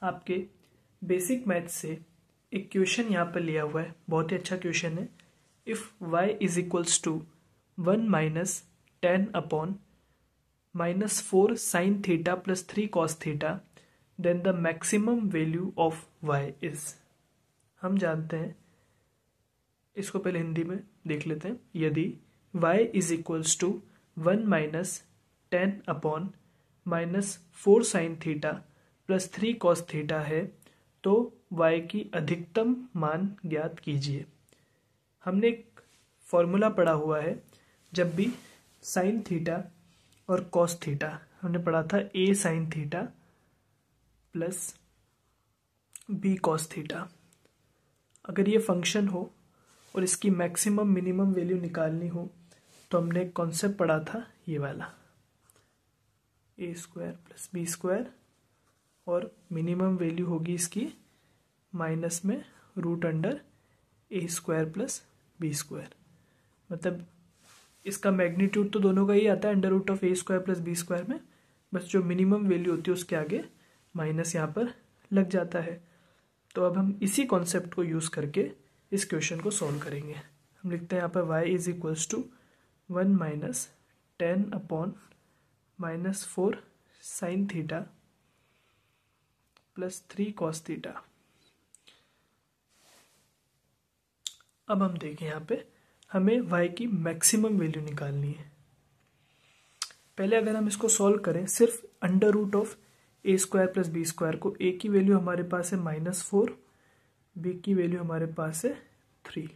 आपके basic math से एक क्वेश्चन यहाँ पर लिया हुआ है, बहुत ही अच्छा क्वेश्चन है। If y is equals to 1 minus 10 upon minus 4 sine theta plus 3 cos theta then the maximum value of y is. हम जानते हैं, इसको पहले हिंदी में देख लेते हैं। यदि y is equals to 1 minus 10 upon minus 4 sine theta plus 3 cos theta है तो y की अधिकतम मान ज्ञात कीजिए। हमने एक फॉर्मूला पढ़ा हुआ है, जब भी साइन थीटा और कॉस थीटा, हमने पढ़ा था a sign theta plus b cos theta. अगर ये फंक्शन हो और इसकी मैक्सिमम मिनिमम वैल्यू निकालनी हो तो हमने एक कॉन्सेप्ट पढ़ा था, ये वाला a square plus B square, और मिनिमम वैल्यू होगी इसकी माइनस में root under a square plus B square. मतलब इसका मैग्नीट्यूड तो दोनों का ही आता है under root of a square plus B square में, बस जो मिनिमम वैल्यू होती है उसके आगे माइनस यहाँ पर लग जाता है। तो अब हम इसी कॉन्सेप्ट को यूज़ करके इस क्वेश्चन को सॉल्व करेंगे। हम लिखते हैं यहाँ पर y is equals to 1 minus 10 upon minus 4 sine theta plus 3 cos theta. अब हम देखें, यहाँ पे हमें y की मैक्सिमम वैल्यू निकालनी है। पहले अगर हम इसको सॉल्व करें सिर्फ under root of a square plus B square को, a की वैल्यू हमारे पास है -4, b की वैल्यू हमारे पास है 3।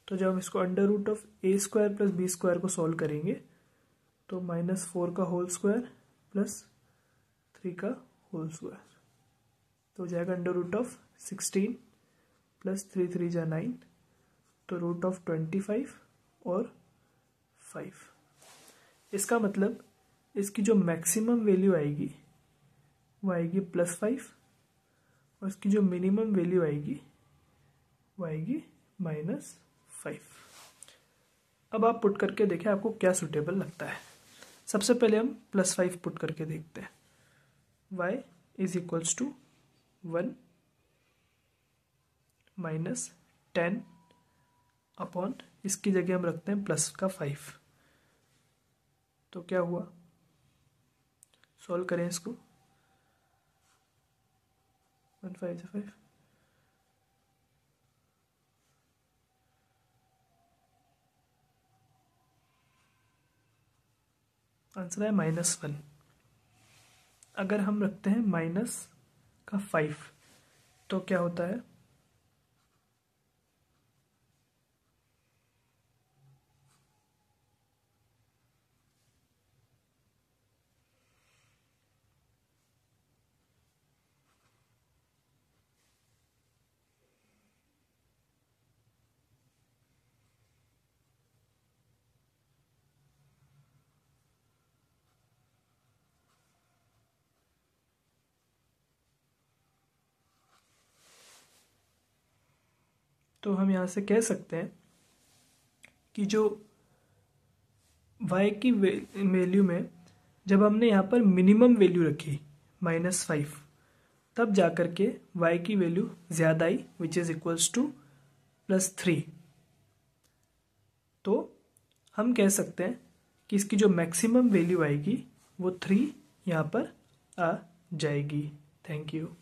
तो जब हम इसको under root of a square plus B square को सॉल्व करेंगे तो -4 का होल स्क्वायर प्लस 3 का होल स्क्वायर, तो हो जाएगा अंडर रूट ऑफ 16 प्लस 3 3 जा 9, तो रूट ऑफ 25 और 5। इसका मतलब इसकी जो मैक्सिमम वैल्यू आएगी वो आएगी +5 और इसकी जो मिनिमम वैल्यू आएगी वो आएगी -5। अब आप पुट करके देखें आपको क्या सूटेबल लगता है। सबसे पहले हम +5 पुट करके देखते हैं। y is equals to 1 minus 10 upon, इसकी जगह हम रखते हैं प्लस का 5। तो क्या हुआ, सॉल्व करें इसको। 1 5 से 5, आंसर है -1। अगर हम रखते हैं माइनस का 5 तो क्या होता है, तो हम यहाँ से कह सकते हैं कि जो y की वैल्यू में जब हमने यहाँ पर मिनिमम वैल्यू रखी -5, तब जाकर के y की वैल्यू ज़्यादा आई, विच इज़ इक्वल्स टू +3। तो हम कह सकते हैं कि इसकी जो मैक्सिमम वैल्यू आएगी वो 3 यहाँ पर आ जाएगी। Thank you.